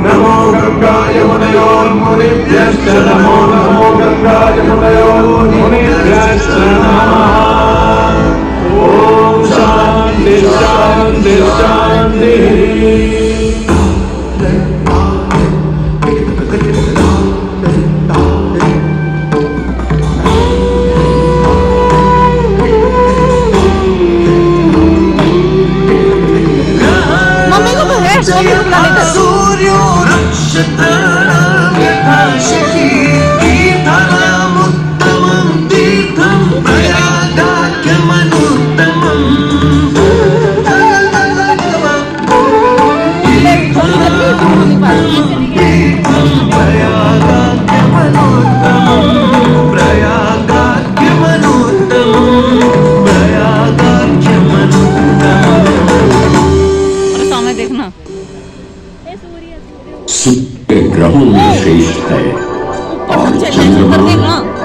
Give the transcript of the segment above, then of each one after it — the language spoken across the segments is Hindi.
नमो गंगाय मुनयोर्मुनिभ्यश्च नमो नमो गंगाय मुनयोर्मुनिभ्यश्च नमः। ओम शांति शांति शांति। मम्मी को है मम्मी को बुला लेकर। सूर्यो नक्षत्राणां यथाशक्ति तीर्थानामुत्तमं तीर्थं प्रयागाख्यमनुत्तमम्। तीर्थं प्रयागाख्यमनुत्तमं प्रयागाख्यमनुत्तमम्। सामने देखना। सूर्य ग्रहों में श्रेष्ठ है और चंद्रमा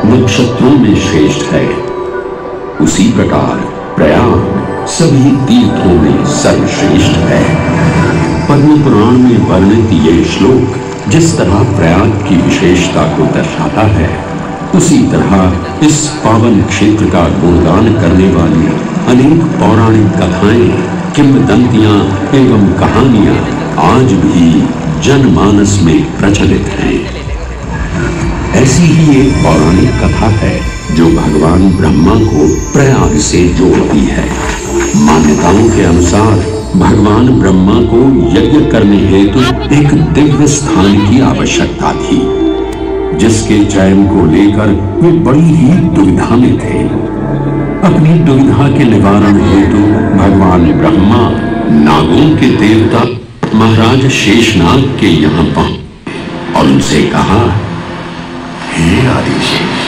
नक्षत्रों में श्रेष्ठ है। उसी प्रकार प्रयाग सभी तीर्थों में सर्वश्रेष्ठ है। पद्म पुराण में वर्णित ये श्लोक जिस तरह प्रयाग की विशेषता को दर्शाता है, उसी तरह इस पावन क्षेत्र का गुणगान करने वाली अनेक पौराणिक कथाएं, किंवदंतियां एवं कहानियां आज भी जनमानस में प्रचलित हैं। ऐसी ही एक पौराणिक कथा है जो भगवान ब्रह्मा को प्रयाग से जोड़ती है। मान्यताओं के अनुसार भगवान ब्रह्मा को यज्ञ करने हेतु एक दिव्य स्थान की आवश्यकता थी, जिसके चयन को लेकर वे बड़ी ही दुविधा में थे। अपनी दुविधा के निवारण हेतु भगवान ब्रह्मा नागों के देवता महाराज शेषनाग के यहाँ पहुंचे और उनसे कहा, हे आदिशेष,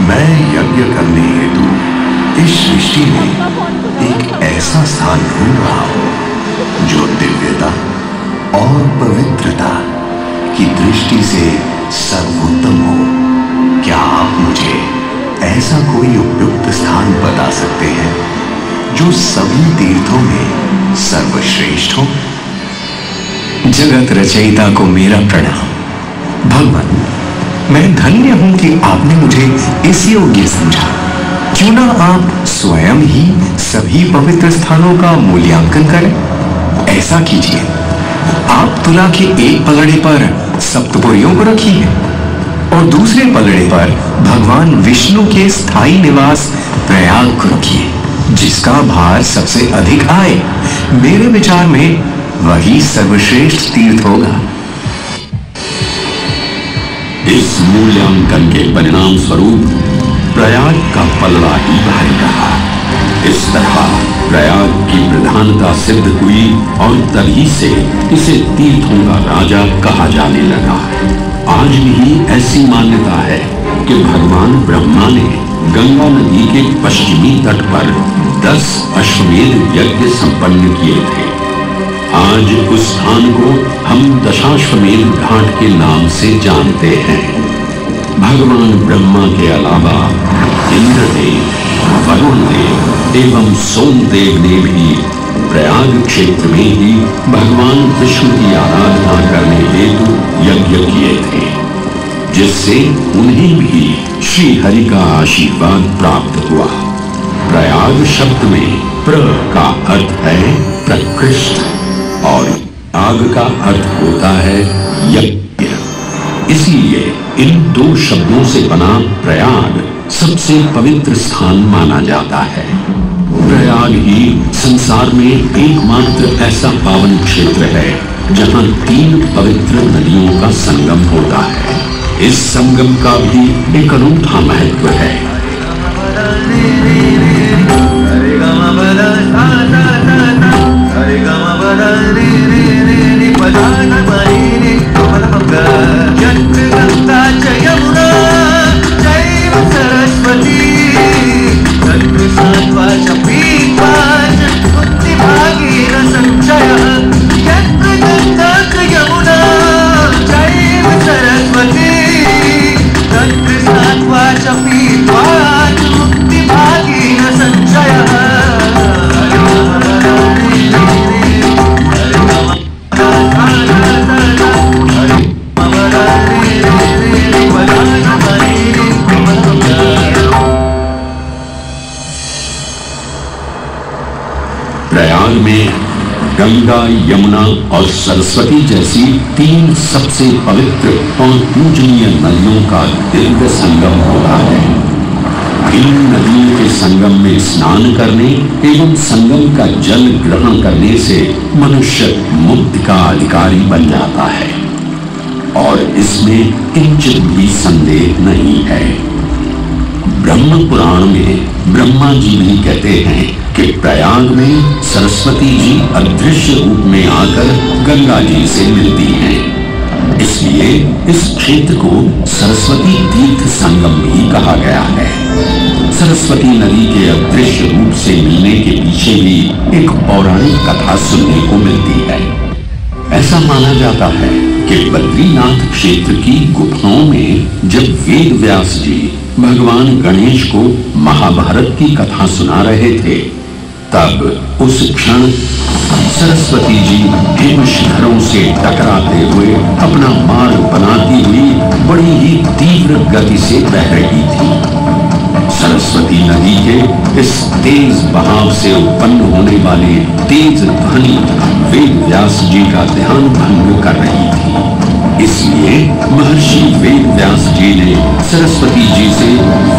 मैं यज्ञ करने हेतु इस सृष्टि में एक ऐसा स्थान ढूंढ रहा हूं जो दिव्यता और पवित्रता की दृष्टि से सर्वोत्तम हो। क्या आप मुझे ऐसा कोई उपयुक्त स्थान बता सकते हैं जो सभी तीर्थों में सर्वश्रेष्ठ हो? जगत रचयिता को मेरा प्रणाम। भगवान, मैं धन्य हूं कि आपने मुझे इस योग्य समझा। क्यों ना आप स्वयं ही सभी पवित्र स्थानों का मूल्यांकन करें। ऐसा कीजिए, आप तुला के एक पलड़े पर सप्तपुरियों को रखिए और दूसरे पलड़े पर भगवान विष्णु के स्थायी निवास प्रयाग को रखिए, जिसका भार सबसे अधिक आए। मेरे विचार में वही सर्वश्रेष्ठ तीर्थ होगा। इस मूल्यांकन के परिणाम स्वरूप प्रयाग का पलड़ा ही भारी रहा। इस तरह प्रयाग की प्रधानता सिद्ध हुई और तभी से इसे तीर्थों का राजा कहा जाने लगा। आज भी ऐसी मान्यता है कि भगवान ब्रह्मा ने गंगा नदी के पश्चिमी तट पर 10 अश्वमेध यज्ञ संपन्न किए थे। आज उस स्थान को हम दशाश्वमेध घाट के नाम से जानते हैं। भगवान ब्रह्मा के अलावा इंद्रदेव, वरुण देव एवं सोमदेव ने भी प्रयाग क्षेत्र में ही भगवान विष्णु की आराधना करने हेतु यज्ञ किए थे, जिससे उन्हें भी श्री हरि का आशीर्वाद प्राप्त हुआ। प्रयाग शब्द में प्र का अर्थ है प्रकृष्ट और आग का अर्थ होता है यज्ञ। इसलिए इन दो शब्दों से बना प्रयाग सबसे पवित्र स्थान माना जाता है। प्रयाग ही संसार में एकमात्र ऐसा पावन क्षेत्र है जहां 3 पवित्र नदियों का संगम होता है। इस संगम का भी एक अनूठा महत्व है। सरस्वती प्रयाग में गंगा, यमुना और सरस्वती जैसी 3 सबसे पवित्र और पूजनीय नदियों का दिव्य संगम होता है। इन नदियों के संगम में स्नान करने एवं संगम का जल ग्रहण करने से मनुष्य मुक्ति का अधिकारी बन जाता है और इसमें किंचित भी संदेह नहीं है। ब्रह्म पुराण में ब्रह्मा जी भी कहते हैं कि प्रयाग में सरस्वती जी अदृश्य रूप में आकर गंगा जी से मिलती हैं। इसलिए इस क्षेत्र को सरस्वती तीर्थ संगम भी कहा गया है। सरस्वती नदी के अदृश्य रूप से मिलने के पीछे भी एक पौराणिक कथा सुनने को मिलती है। ऐसा माना जाता है कि बद्रीनाथ क्षेत्र की गुफाओं में जब वेद व्यास जी भगवान गणेश को महाभारत की कथा सुना रहे थे, तब उस क्षण सरस्वती जी हिम शिखरों से टकराते हुए अपना मार्ग बनाती हुई बड़ी ही तीव्र गति से बह रही थी। सरस्वती नदी के इस तेज बहाव से उत्पन्न होने वाले तेज ध्वनि वेद व्यास जी का ध्यान भंग कर रही थी। इसलिए महर्षि वेद व्यास जी ने सरस्वती जी से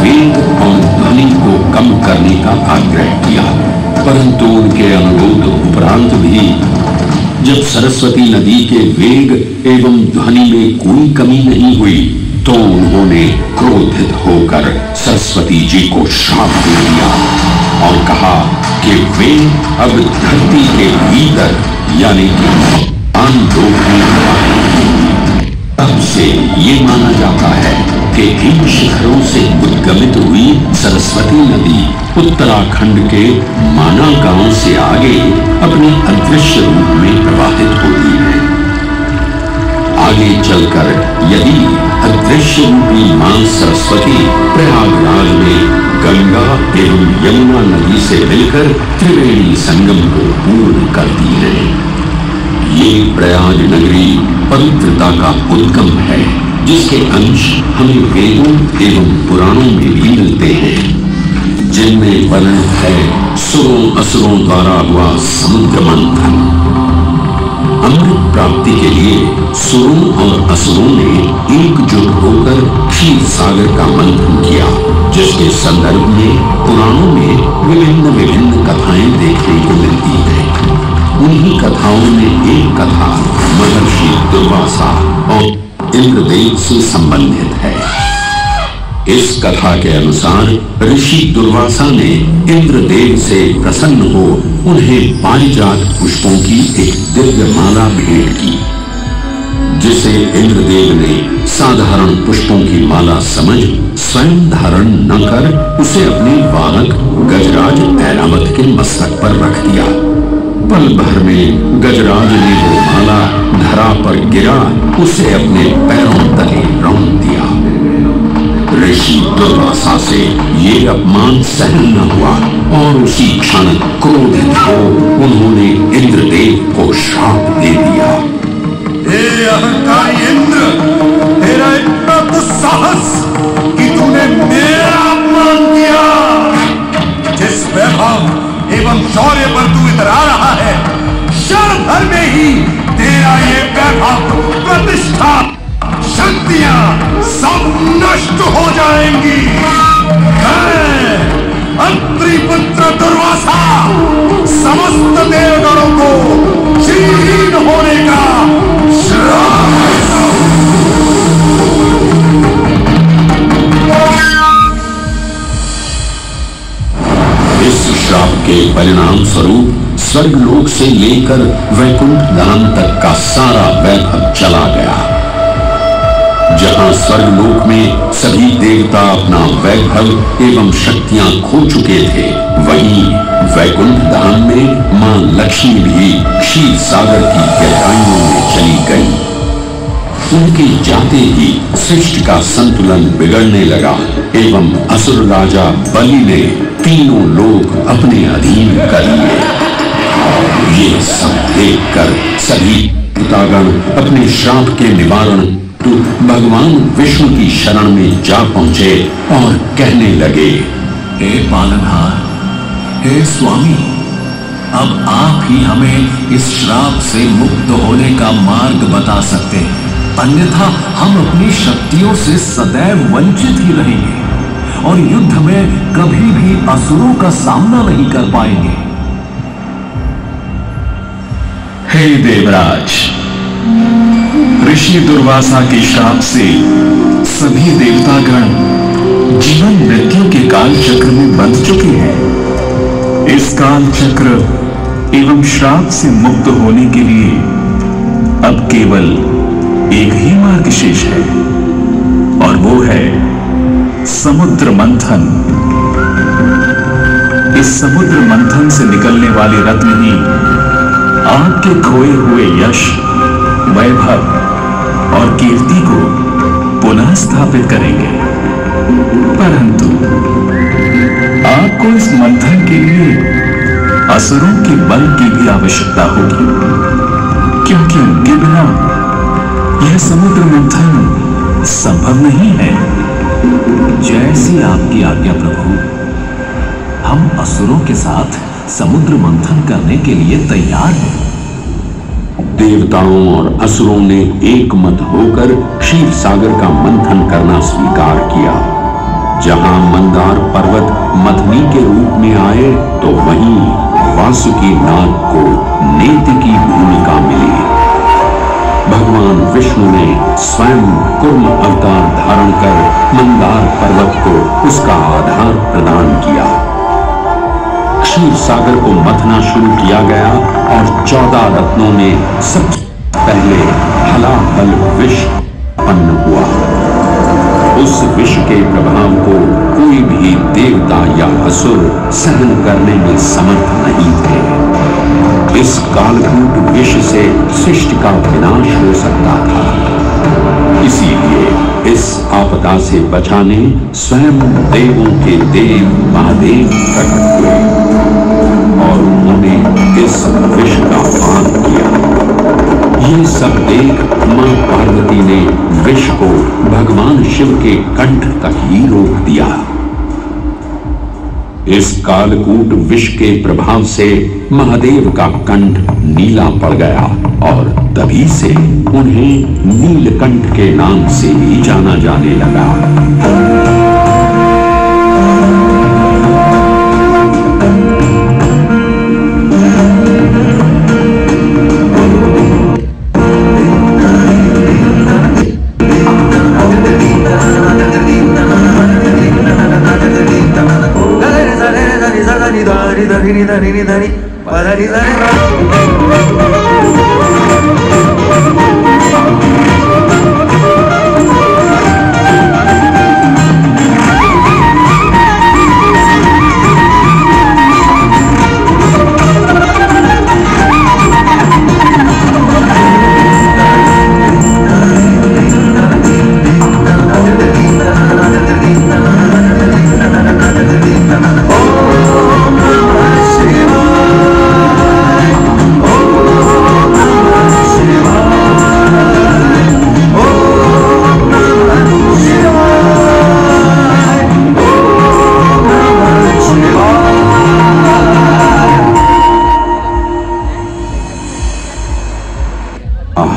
वेग और ध्वनि को कम करने का आग्रह किया, परंतु उनके अनुरोध उपरांत भी जब सरस्वती नदी के वेग एवं ध्वनि में कोई कमी नहीं हुई, तो उन्होंने क्रोधित होकर सरस्वती जी को श्राप दे दिया और कहा कि वे अब धरती के भीतर यानी कि लोक में। तब से ये माना जाता है कि इन शिखरों से उद्गमित हुई सरस्वती नदी उत्तराखंड के माना गांव से आगे अपने अदृश्य रूप में प्रवाहित होती है। आगे चलकर यदि अदृश्य रूपी मां सरस्वती प्रयागराज में गंगा एवं यमुना नदी से मिलकर त्रिवेणी संगम को पूर्ण करती है। ये प्रयाग नगरी पवित्रता का उद्गम है, जिसके अंश हमें वेदों एवं पुराणों में भी मिलते हैं, जिनमें वर्णित है सुरों असुरों द्वारा हुआ समुद्र मंथन। अमृत प्राप्ति के लिए सुरों और असुरों ने एकजुट होकर क्षीर सागर का मंथन किया, जिसके संदर्भ में पुराणों में विभिन्न कथाएं देखने को मिलती हैं। उन्हीं कथाओं में एक कथा महर्षि दुर्वासा और इंद्रदेव से संबंधित है। इस कथा के अनुसार ऋषि दुर्वासा ने इंद्रदेव से प्रसन्न हो उन्हें पारिजात पुष्पों की एक दिव्य माला भेंट की, जिसे इंद्रदेव ने साधारण पुष्पों की माला समझ स्वयं धारण न कर उसे अपने वाहक गजराज ऐरावत के मस्तक पर रख दिया। पल भर में गजराज ने वो माला धरा पर गिरा उसे अपने पैरों तले रौंद दिया। ऋषि दुर्वासा से ये अपमान सहन न हुआ और उसी क्षण क्रोधित हो उन्होंने इंद्रदेव को श्राप दे दिया। हे अहंकारी इंद्र, तेरा इतना दुस्साहस कि तूने मेरा अपमान किया। जिस वैभव एवं शौर्य पर तू इतरा रहा है, क्षण भर में ही तेरा ये वैभव, प्रतिष्ठा, शक्तियां सब नष्ट हो जाएंगी। मैं अत्रि पुत्र दुर्वासा समस्त देवगणों को श्रीहीन होने का श्राप देता हूं। इस श्राप के परिणाम स्वरूप स्वर्गलोक से लेकर वैकुंठ धाम तक का सारा वैभव चला गया। जहां स्वर्गलोक में सभी देवता अपना वैभव एवं शक्तियां खो चुके थे, वहीं वैकुंठ धाम में मां लक्ष्मी भी क्षीर सागर की गहराइयों में चली गई। उनके जाते ही सृष्टि का संतुलन बिगड़ने लगा एवं असुर राजा बलि ने तीनों लोक अपने अधीन कर लिए। ये सब देखकर सभी देवतागण अपने श्राप के निवारण तो भगवान विष्णु की शरण में जा पहुंचे और कहने लगे, हे पालनहार, हे स्वामी, अब आप ही हमें इस श्राप से मुक्त होने का मार्ग बता सकते हैं, अन्यथा हम अपनी शक्तियों से सदैव वंचित ही रहेंगे और युद्ध में कभी भी असुरों का सामना नहीं कर पाएंगे। हे देवराज, ऋषि दुर्वासा के श्राप से सभी देवतागण जीवन मृत्यु के काल चक्र में बंध चुके हैं। इस काल चक्र एवं श्राप से मुक्त होने के लिए अब केवल एक ही मार्ग शेष है और वो है समुद्र मंथन। इस समुद्र मंथन से निकलने वाले रत्न ही आपके खोए हुए यश, वैभव और कीर्ति को पुनः स्थापित करेंगे। परंतु आपको इस मंथन के लिए असुरों के बल की भी आवश्यकता होगी, क्योंकि उनके बिना यह समुद्र मंथन संभव नहीं है। जैसी आपकी आज्ञा प्रभु, हम असुरों के साथ समुद्र मंथन करने के लिए तैयार हैं। देवताओं और असुरों ने एक मत होकर क्षीर सागर का मंथन करना स्वीकार किया। जहां मंदार पर्वत मथनी के रूप में आए तो वहीं वासुकी नाग को नेति की भूमिका मिली। भगवान विष्णु ने स्वयं कूर्म अवतार धारण कर मंदार पर्वत को उसका आधार प्रदान किया। क्षीर सागर को मथना शुरू किया गया और 14 रत्नों में सबसे पहले हलाहल विष उत्पन्न हुआ। उस विष के प्रभाव को कोई भी देवता या असुर सहन करने में समर्थ नहीं थे। इस कालकूट विष से सृष्टि का विनाश हो सकता था। इसीलिए इस आपदा से बचाने स्वयं देवों के देव महादेव प्रकट हुए और उन्होंने इस विष का पान किया। ये सब देख मां पार्वती ने विष को भगवान शिव के कंठ तक ही रोक दिया। इस कालकूट विष के प्रभाव से महादेव का कंठ नीला पड़ गया और तभी से उन्हें नीलकंठ के नाम से भी जाना जाने लगा।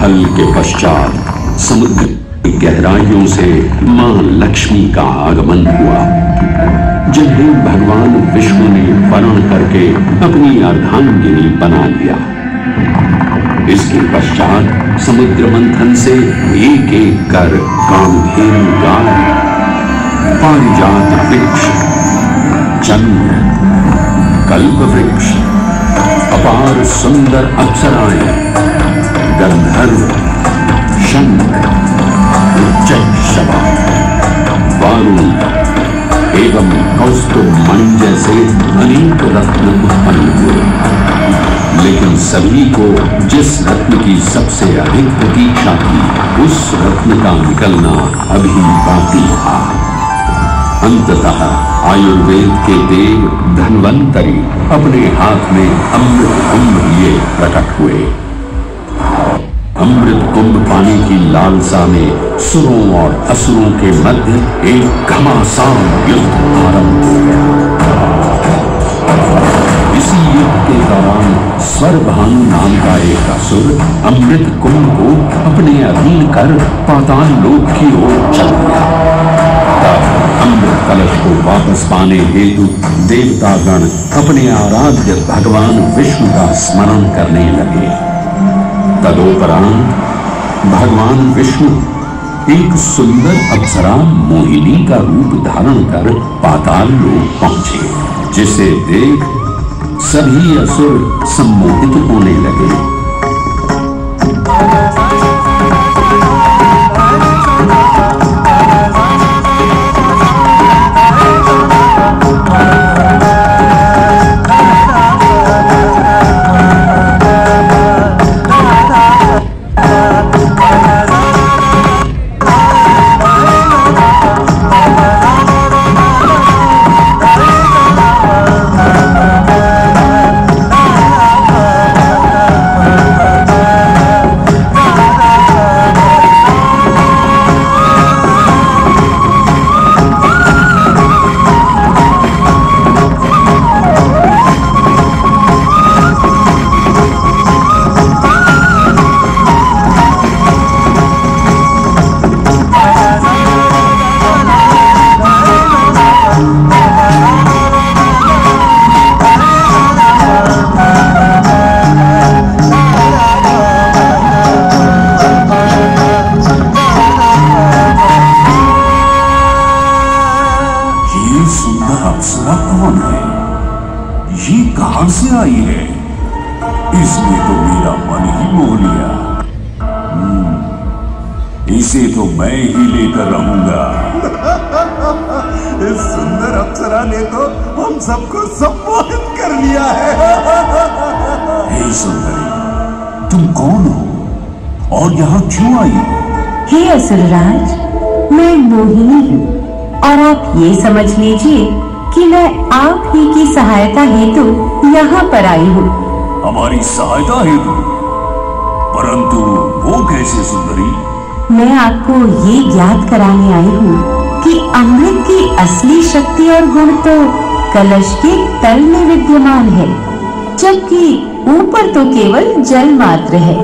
हल के पश्चात समुद्र की गहराइयों से मां लक्ष्मी का आगमन हुआ, जिन्हें भगवान विष्णु ने वर्ण करके अपनी अर्धांगिनी बना लिया। इसके पश्चात समुद्र मंथन से एक एक कर कामधेनु गाय, पारिजात वृक्ष, चंद्र, कल्प वृक्ष, अपार सुंदर अप्सराएं, गंधर्व, शंख, उच्चैःशवा, वारुण एवं कौस्तुभ मणि जैसे अनेक रत्न उत्पन्न हुए। लेकिन सभी को जिस रत्न की सबसे अधिक प्रतीक्षा थी, उस रत्न का निकलना अभी बाकी था। अंततः आयुर्वेद के देव धन्वंतरी अपने हाथ में अमृत कुंभ लिए प्रकट हुए। अमृत कुंभ पाने की लालसा में सुरों और असुरों के मध्य एक घमासान युद्ध आरंभ हो गया। इसी युद्ध के दौरान स्वरभानु नाम का एक असुर अमृत कुंभ को अपने अधीन कर पाताल लोक की ओर चल गया। तब अमृत कलश को वापस पाने हेतु देवतागण अपने आराध्य भगवान विष्णु का स्मरण करने लगे। तदोपरांत भगवान विष्णु एक सुंदर अप्सरा मोहिनी का रूप धारण कर पाताल लोक पहुंचे, जिसे देख सभी असुर सम्मोहित होने लगे। इसे तो मैं ही लेकर रहूंगा। इस सुंदर अप्सरा ने तो हम सबको सम्मोहित कर लिया है। हे सुंदरी, तुम कौन हो और यहाँ क्यों आई हो? हे असुरराज, मैं मोहिनी हूँ और आप ये समझ लीजिए कि मैं आप ही की सहायता हेतु यहाँ पर आई हूँ। हमारी सहायता हेतु? परंतु वो कैसे सुंदरी? मैं आपको ये ज्ञात कराने आई हूँ कि अमृत की असली शक्ति और गुण तो कलश के तल में विद्यमान है, जबकि ऊपर तो केवल जल मात्र है,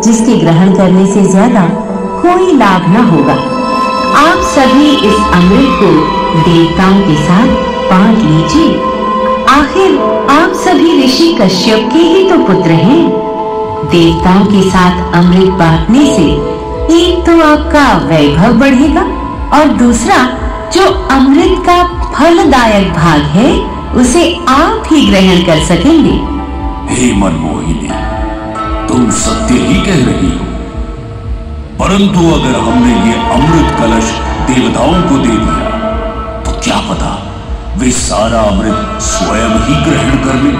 जिसके ग्रहण करने से ज्यादा कोई लाभ न होगा। आप सभी इस अमृत को देवताओं के साथ बांट लीजिए। आखिर आप सभी ऋषि कश्यप के ही तो पुत्र हैं। देवताओं के साथ अमृत बांटने से एक तो आपका वैभव बढ़ेगा और दूसरा जो अमृत का फलदायक भाग है उसे आप ही ग्रहण कर सकेंगे। हे मनमोहिनी, तुम सत्य ही कह रही हो, परंतु अगर हमने ये अमृत कलश देवताओं को दे दिया तो क्या पता वे सारा अमृत स्वयं ही ग्रहण कर लें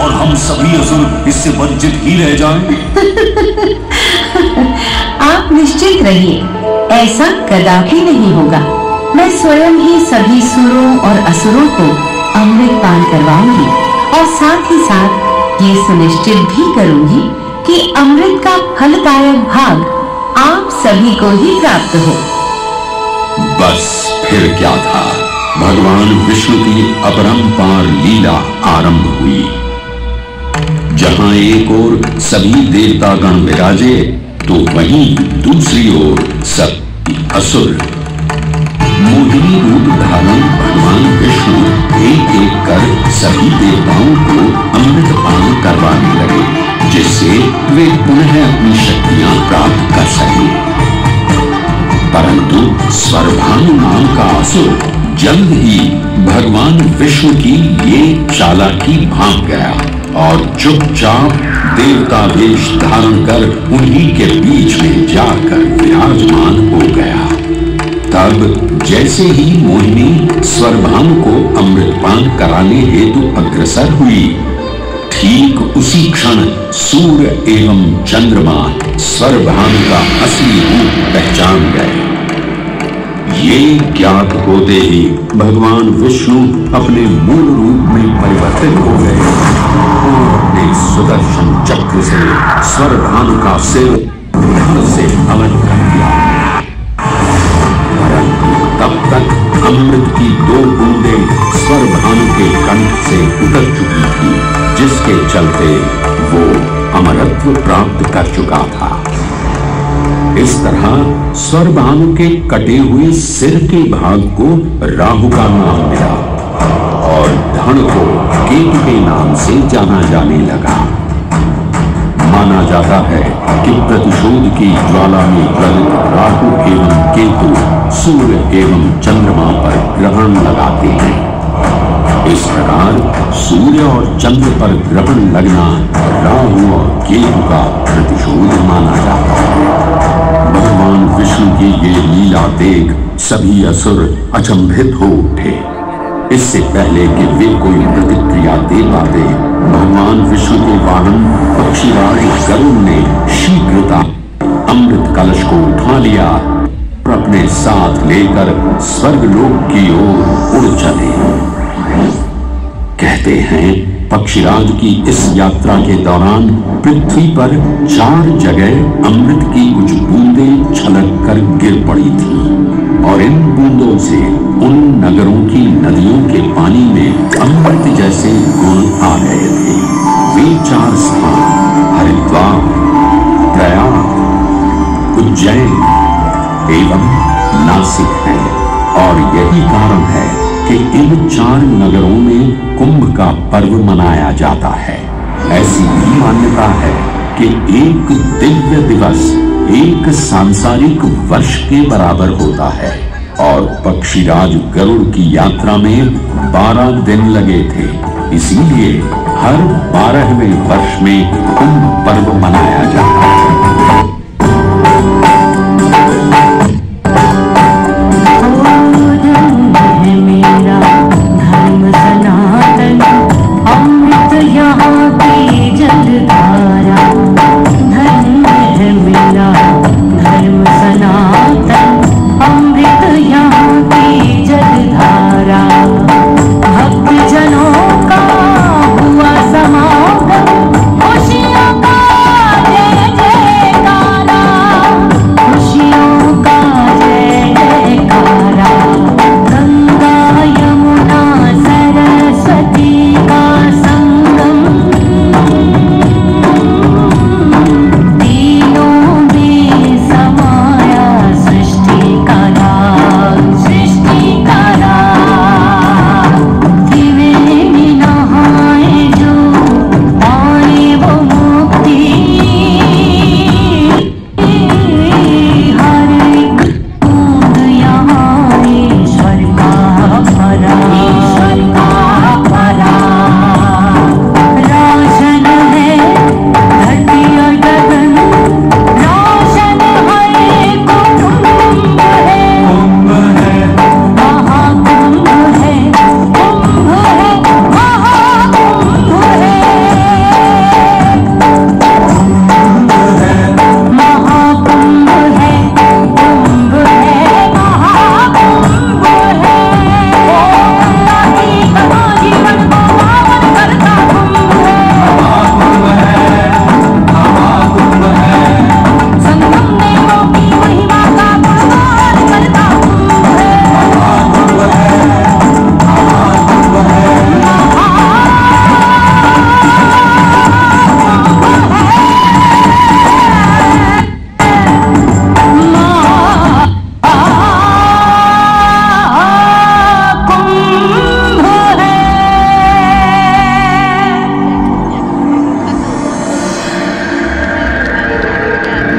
और हम सभी असुर इससे वंचित ही रह जाएंगे। आप निश्चित रहिए, ऐसा कदापि नहीं होगा। मैं स्वयं ही सभी सुरों और असुरों को अमृत पान करवाऊंगी और साथ ही साथ ये सुनिश्चित भी करूंगी कि अमृत का फलदायक भाग आप सभी को ही प्राप्त हो। बस फिर क्या था, भगवान विष्णु की अपरंपार लीला आरंभ हुई। जहां एक ओर सभी देवतागण विराजे तो वहीं दूसरी ओर सब असुर। मोहिनी रूप धारण भगवान विष्णु एक एक कर सभी देवताओं को अमृत पान करवाने लगे, जिससे वे पुनः अपनी शक्तियां प्राप्त कर सकें। परंतु स्वरभानु नाम का असुर जल्द ही भगवान विष्णु की ये चालाकी भांप गया और चुपचाप देवता वेश धारण कर उन्हीं के बीच में जाकर विराजमान हो गया। तब जैसे ही मोहिनी स्वरभानु को अमृतपान कराने हेतु अग्रसर हुई, ठीक उसी क्षण सूर्य एवं चंद्रमा स्वरभानु का असली रूप पहचान गए। ये ज्ञात होते ही भगवान विष्णु अपने मूल रूप में परिवर्तित हो गए और अपने सुदर्शन चक्र से स्वरभानु का सिर धड़ से अलग कर दिया। परंतु तब तक अमृत की 2 बूंदें स्वरभानु के कंठ से उतर चुकी थी, जिस जिसके चलते वो अमरत्व प्राप्त कर चुका था। इस तरह स्वरभानु के कटे हुए सिर के भाग को राहु का नाम मिला और धड़ को केतु के नाम से जाना जाने लगा। माना जाता है कि प्रतिशोध की ज्वाला में ज्वलित राहु एवं केतु सूर्य एवं चंद्रमा पर ग्रहण लगाते हैं। इस प्रकार सूर्य और चंद्र पर ग्रहण लगना राहु और केतु का प्रतिशोध माना जाता है। भगवान विष्णु की ये लीला देख सभी असुर अचंभित हो उठे। इससे पहले कि वे कोई प्रतिक्रिया दे पाते, भगवान विष्णु के वाहन पक्षीराज गरुड़ ने शीघ्रता अमृत कलश को उठा लिया और अपने साथ लेकर स्वर्गलोक की ओर उड़ चले। कहते हैं पक्षीराज की इस यात्रा के दौरान पृथ्वी पर 4 जगह अमृत की कुछ बूंदें छलक कर गिर पड़ी थी और इन बूंदों से उन नगरों की नदियों के पानी में अमृत जैसे गुण आ गए थे। वे 4 स्थान हरिद्वार, प्रयाग, उज्जैन एवं नासिक हैं और यही कारण है कि इन 4 नगरों में कुंभ का पर्व मनाया जाता है। ऐसी भी मान्यता है कि एक दिव्य दिवस एक सांसारिक वर्ष के बराबर होता है और पक्षीराज गरुड़ की यात्रा में 12 दिन लगे थे। इसीलिए हर 12वें वर्ष में कुंभ पर्व मनाया जाता है।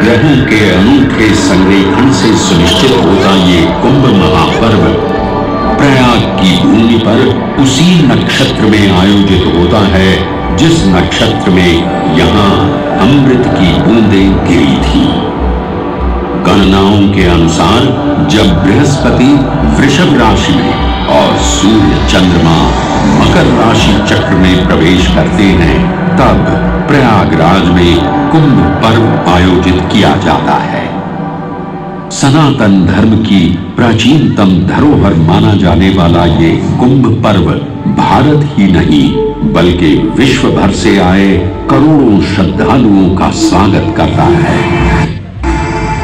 ग्रहों के अनूठे संरेखण से सुनिश्चित होता ये कुंभ महापर्व प्रयाग की भूमि पर उसी नक्षत्र में आयोजित होता है जिस नक्षत्र में यहाँ अमृत की बूंदें गिरी थी। गणनाओं के अनुसार जब बृहस्पति वृषभ राशि में और सूर्य चंद्रमा मकर राशि चक्र में प्रवेश करते हैं तब प्रयागराज में कुंभ पर्व आयोजित किया जाता है। सनातन धर्म की प्राचीनतम धरोहर माना जाने वाला ये कुंभ पर्व भारत ही नहीं बल्कि विश्व भर से आए करोड़ों श्रद्धालुओं का स्वागत करता है।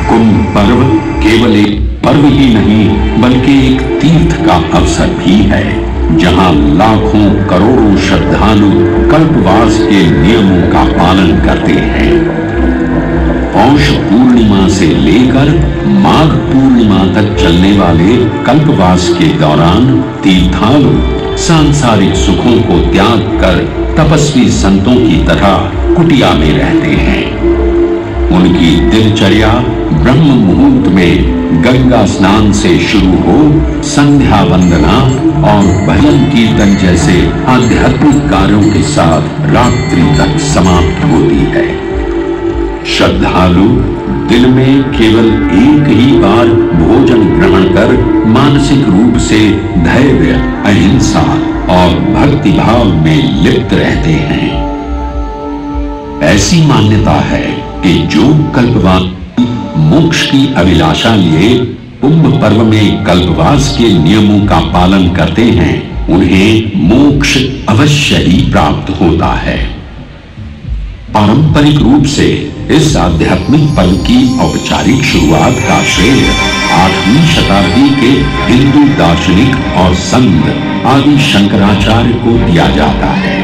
कुंभ पर्व केवल एक पर्व ही नहीं बल्कि एक तीर्थ का अवसर भी है। जहां लाखों करोड़ों श्रद्धालु कल्पवास के नियमों का पालन करते हैं। पौष पूर्णिमा से लेकर माघ पूर्णिमा तक चलने वाले कल्पवास के दौरान तीर्थालु सांसारिक सुखों को त्याग कर तपस्वी संतों की तरह कुटिया में रहते हैं। उनकी दिनचर्या ब्रह्म मुहूर्त में गंगा स्नान से शुरू हो संध्या वंदना और भजन कीर्तन जैसे आध्यात्मिक कार्यों के साथ रात्रि तक समाप्त होती है। श्रद्धालु दिन में केवल एक ही बार भोजन ग्रहण कर मानसिक रूप से धैर्य, अहिंसा और भक्ति भाव में लिप्त रहते हैं। ऐसी मान्यता है कि जो कल्पवास मोक्ष की अभिलाषा लिए कुंभ पर्व में कल्पवास के नियमों का पालन करते हैं, उन्हें मोक्ष अवश्य ही प्राप्त होता है। पारंपरिक रूप से इस आध्यात्मिक पर्व की औपचारिक शुरुआत का श्रेय 8वीं शताब्दी के हिंदू दार्शनिक और संत आदि शंकराचार्य को दिया जाता है।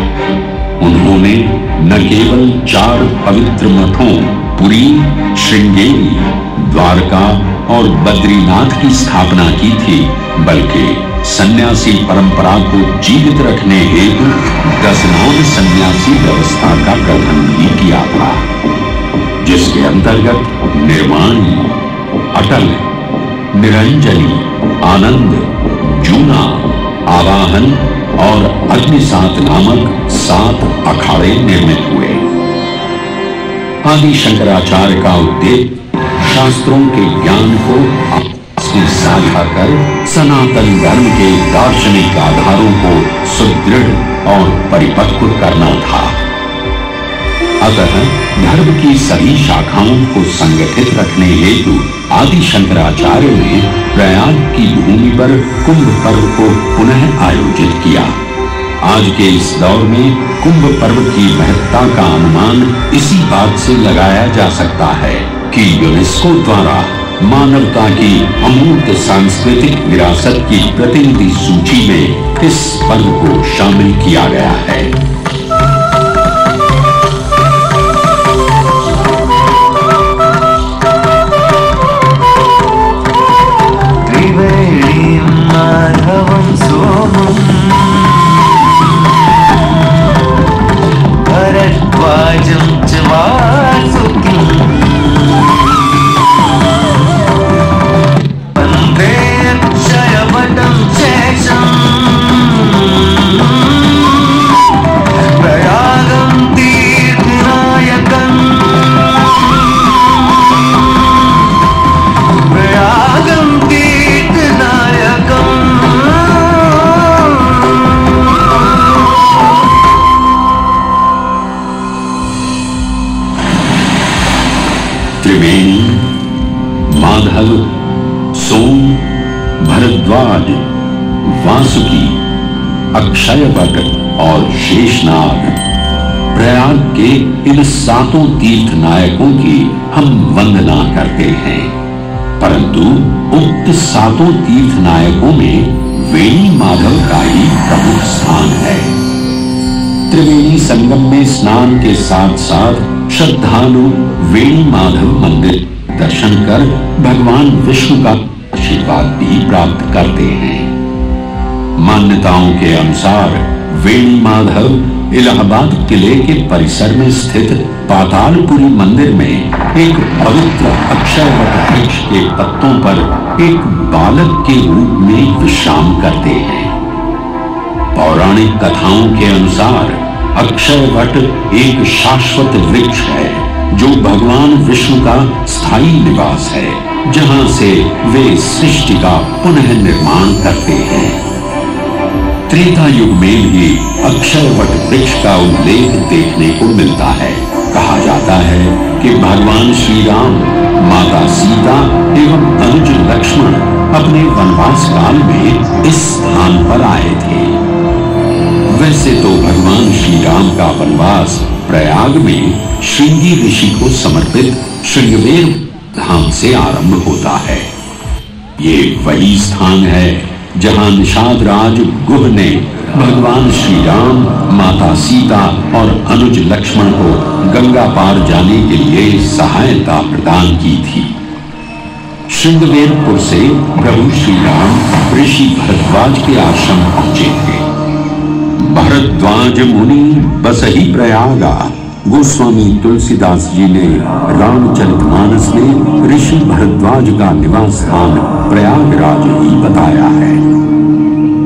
उन्होंने न केवल 4 पवित्र मठों पुरी, श्रृंगेरी, द्वारका और बद्रीनाथ की स्थापना की थी, बल्कि सन्यासी परंपरा को जीवित रखने हेतु 10 सन्यासी व्यवस्था का प्रबंध भी किया था, जिसके अंतर्गत निर्वाणी, अटल, निरंजनी, आनंद, जूना, आवाहन और अग्निसात नामक 7 अखाड़े निर्मित हुए। आदि शंकराचार्य का उद्देश्य शास्त्रों के ज्ञान को आपस में साझा कर सनातन धर्म के दार्शनिक आधारों को सुदृढ़ और परिपक्व करना था। अतः धर्म की सभी शाखाओं को संगठित रखने हेतु आदि शंकराचार्य ने प्रयाग की भूमि पर कुंभ पर्व को पुनः आयोजित किया। आज के इस दौर में कुंभ पर्व की महत्ता का अनुमान इसी बात से लगाया जा सकता है कि यूनेस्को द्वारा मानवता की अमूर्त सांस्कृतिक विरासत की प्रतिनिधि सूची में इस पर्व को शामिल किया गया है। माधवं सोमं भरद्वाजं च वासुकिं वन्दे अक्षयवटं शेषम् प्रयागं तीर्थनायकम् प्रयागं तीर्थनायकम्। त्रिवेणी, माधव, सोम, भरद्वाज, वासुकी, अक्षयवट और शेषनाग, प्रयाग के इन 7 तीर्थ नायकों की हम वंदना करते हैं, परंतु उक्त 7 तीर्थ नायकों में वेणी माधव का ही प्रमुख स्थान है। त्रिवेणी संगम में स्नान के साथ साथ श्रद्धालु वेणी माधव मंदिर दर्शन कर भगवान विष्णु का आशीर्वाद भी प्राप्त करते हैं। मान्यताओं के अनुसार वेणी माधव इलाहाबाद किले के परिसर में स्थित पातालपुरी मंदिर में एक पवित्र अक्षयवट वृक्ष के पत्तों पर एक बालक के रूप में विश्राम करते हैं। पौराणिक कथाओं के अनुसार अक्षयवट एक शाश्वत वृक्ष है जो भगवान विष्णु का स्थायी निवास है, जहां से वे सृष्टि का पुनः निर्माण करते हैं। त्रेता युग में भी अक्षयवट वृक्ष का उल्लेख देखने को मिलता है। कहा जाता है कि भगवान श्री राम, माता सीता एवं अनुज लक्ष्मण अपने वनवास काल में इस स्थान पर आए थे। वैसे तो भगवान श्री राम का वनवास प्रयाग में श्रृंगी ऋषि को समर्पित श्रृंगवेर धाम से आरंभ होता है। ये वही स्थान है जहां निषाद राज गुह ने भगवान श्री राम, माता सीता और अनुज लक्ष्मण को गंगा पार जाने के लिए सहायता प्रदान की थी। श्रृंगवेरपुर से प्रभु श्री राम ऋषि भरद्वाज के आश्रम पहुंचे थे। भरद्वाज मुनि बसहि प्रयागा, गोस्वामी तुलसीदास जी ने रामचरितमानस में ऋषि भरद्वाज का निवास स्थान प्रयागराज ही बताया है।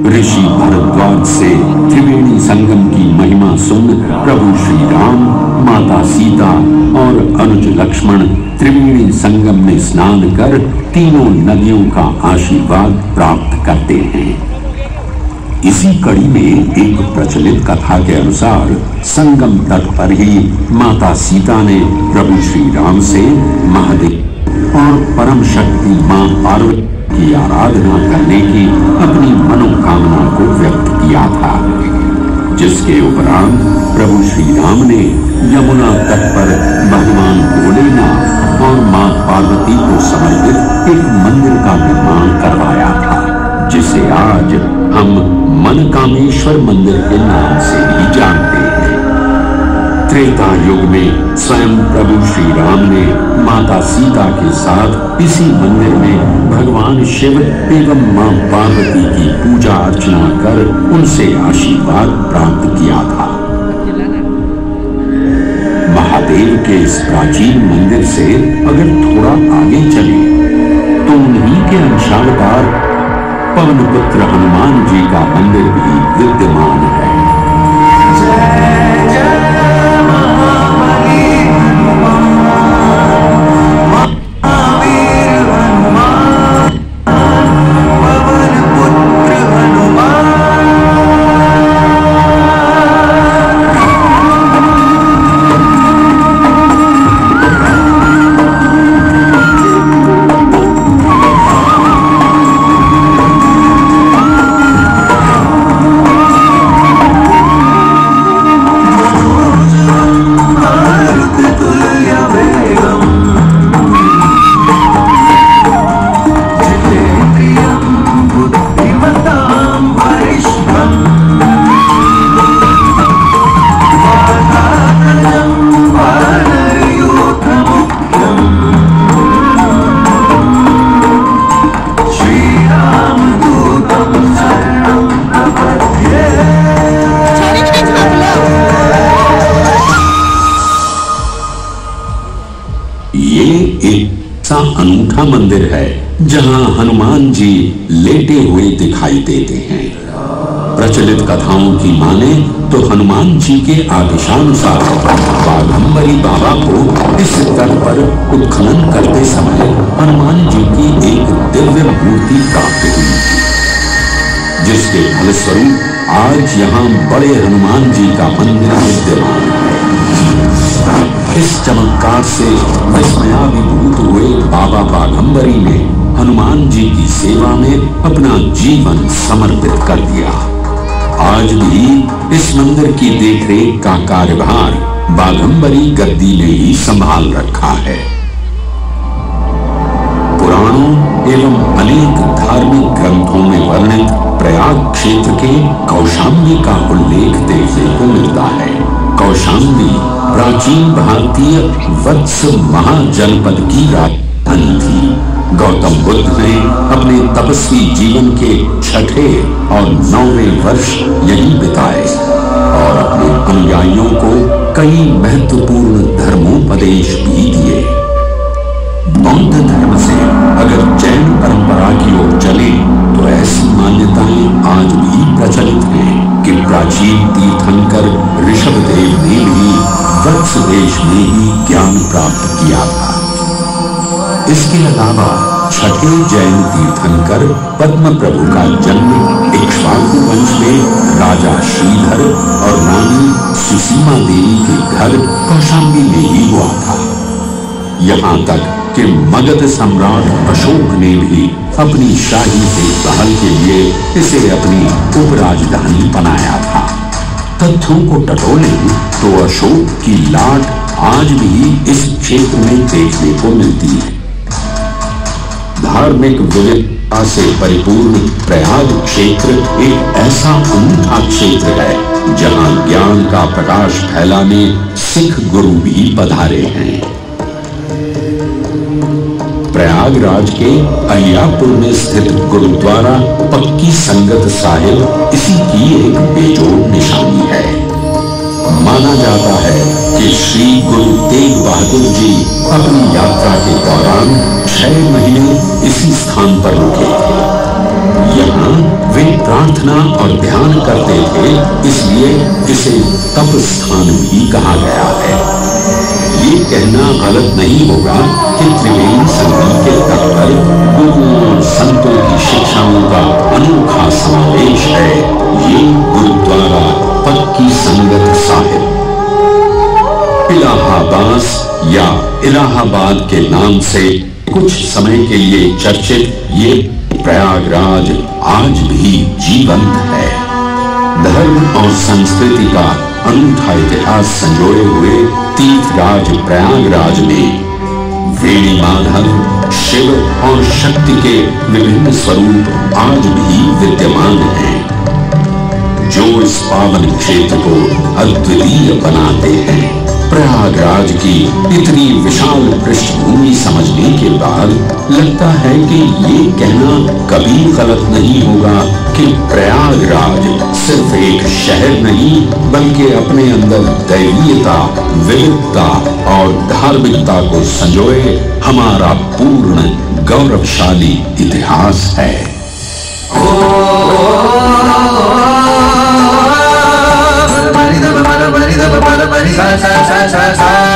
ऋषि भरद्वाज से त्रिवेणी संगम की महिमा सुन प्रभु श्री राम, माता सीता और अनुज लक्ष्मण त्रिवेणी संगम में स्नान कर तीनों नदियों का आशीर्वाद प्राप्त करते हैं। इसी कड़ी में एक प्रचलित कथा के अनुसार संगम तट पर ही माता सीता ने प्रभु श्री राम से महादेव और परम शक्ति मां पार्वती की आराधना करने की अपनी मनोकामना को व्यक्त किया था, जिसके उपरांत प्रभु श्री राम ने यमुना तट पर भगवान भोलेनाथ और मां पार्वती को समर्पित एक मंदिर का निर्माण करवाया था, जिसे आज हम मनकामेश्वर मंदिर के नाम से भी जानते हैं। त्रेता युग में स्वयं प्रभु श्री राम ने माता सीता के साथ इसी मंदिर में भगवान शिव एवं मां पार्वती की पूजा अर्चना कर उनसे आशीर्वाद प्राप्त किया था। महादेव के इस प्राचीन मंदिर से अगर थोड़ा आगे चले तो उन्हीं के अंशावतार पवनपुत्र हनुमान जी का मंदिर भी विद्यमान है। अनूठा मंदिर है जहां हनुमान जी लेटे हुए दिखाई देते हैं। प्रचलित कथाओं की माने तो हनुमान जी के आदेशानुसार बाघंबरी बाबा को इस तट पर उत्खनन करते समय हनुमान जी की एक दिव्य मूर्ति प्राप्त हुई, जिसके फलस्वरूप आज यहाँ बड़े हनुमान जी का मंदिर विद्यमान है। इस चमत्कार से विस्मयाभिभूत हुए बाबा बाघंबरी ने हनुमान जी की सेवा में अपना जीवन समर्पित कर दिया। आज भी इस मंदिर की देखरेख का कार्यभार बाघंबरी गद्दी ने ही संभाल रखा है। पुराणों एवं अनेक धार्मिक ग्रंथों में वर्णित प्रयाग क्षेत्र के कौशाम्बी का उल्लेख देखने को मिलता है। कौशाम्बी प्राचीन भारतीय वत्स महाजनपद की राजधानी थी। गौतम बुद्ध ने अपने तपस्वी जीवन के 6ठे और 9वें वर्ष यहीं बिताए और अपने अनुयायियों को कई महत्वपूर्ण धर्मोपदेश भी दिए। बौद्ध धर्म से अगर जैन परंपरा की ओर चले तो ऐसी मान्यताएं आज भी प्रचलित हैं कि प्राचीन तीर्थंकर ऋषभदेव ने भी वत्स देश में ही ज्ञान प्राप्त किया था। इसके अलावा छठे जैन तीर्थंकर पद्म प्रभु का जन्म इक्ष्वाकु वंश में राजा श्रीधर और रानी सुसीमा देवी के घर कौशाम्बी में ही हुआ था। यहाँ तक कि मगध सम्राट अशोक ने भी अपनी शाही देखभाल के लिए इसे अपनी उपराजधानी बनाया था। तथ्यों को टटोले तो अशोक की लाट आज भी इस क्षेत्र में देखने को मिलती है। धार्मिक विविध से परिपूर्ण प्रयाग क्षेत्र एक ऐसा अनूठा क्षेत्र है जहां ज्ञान का प्रकाश फैलाने सिख गुरु भी पधारे हैं। प्रयागराज के अहियापुर में स्थित गुरुद्वारा पक्की संगत साहिब इसी की एक बेजोड़ निशानी है। माना जाता है कि श्री गुरु तेग बहादुर जी अपनी यात्रा के दौरान 6 महीने इसी स्थान पर रुके थे। यहाँ वे प्रार्थना और ध्यान करते थे, इसलिए इसे तप स्थान भी कहा गया है। ये कहना गलत नहीं होगा कि त्रिवेणी संगम के तट पर गुरुओं और संतों की शिक्षाओं का अनोखा समावेश है। ये गुरुद्वारा पक्की संगत साहिब इलाहाबाद या इलाहाबाद के नाम से कुछ समय के लिए चर्चित ये प्रयागराज आज भी जीवंत है। धर्म और संस्कृति का अनूठा इतिहास संजोए हुए तीर्थराज प्रयागराज में वेणी माधव, शिव और शक्ति के विभिन्न स्वरूप आज भी विद्यमान हैं, जो इस पावन क्षेत्र को अद्वितीय बनाते हैं। प्रयागराज की इतनी विशाल पृष्ठभूमि समझने के बाद लगता है कि ये कहना कभी गलत नहीं होगा कि प्रयागराज सिर्फ एक शहर नहीं बल्कि अपने अंदर दैवीयता, विविधता और धार्मिकता को संजोए हमारा पूर्ण गौरवशाली इतिहास है। sa sa sa sa sa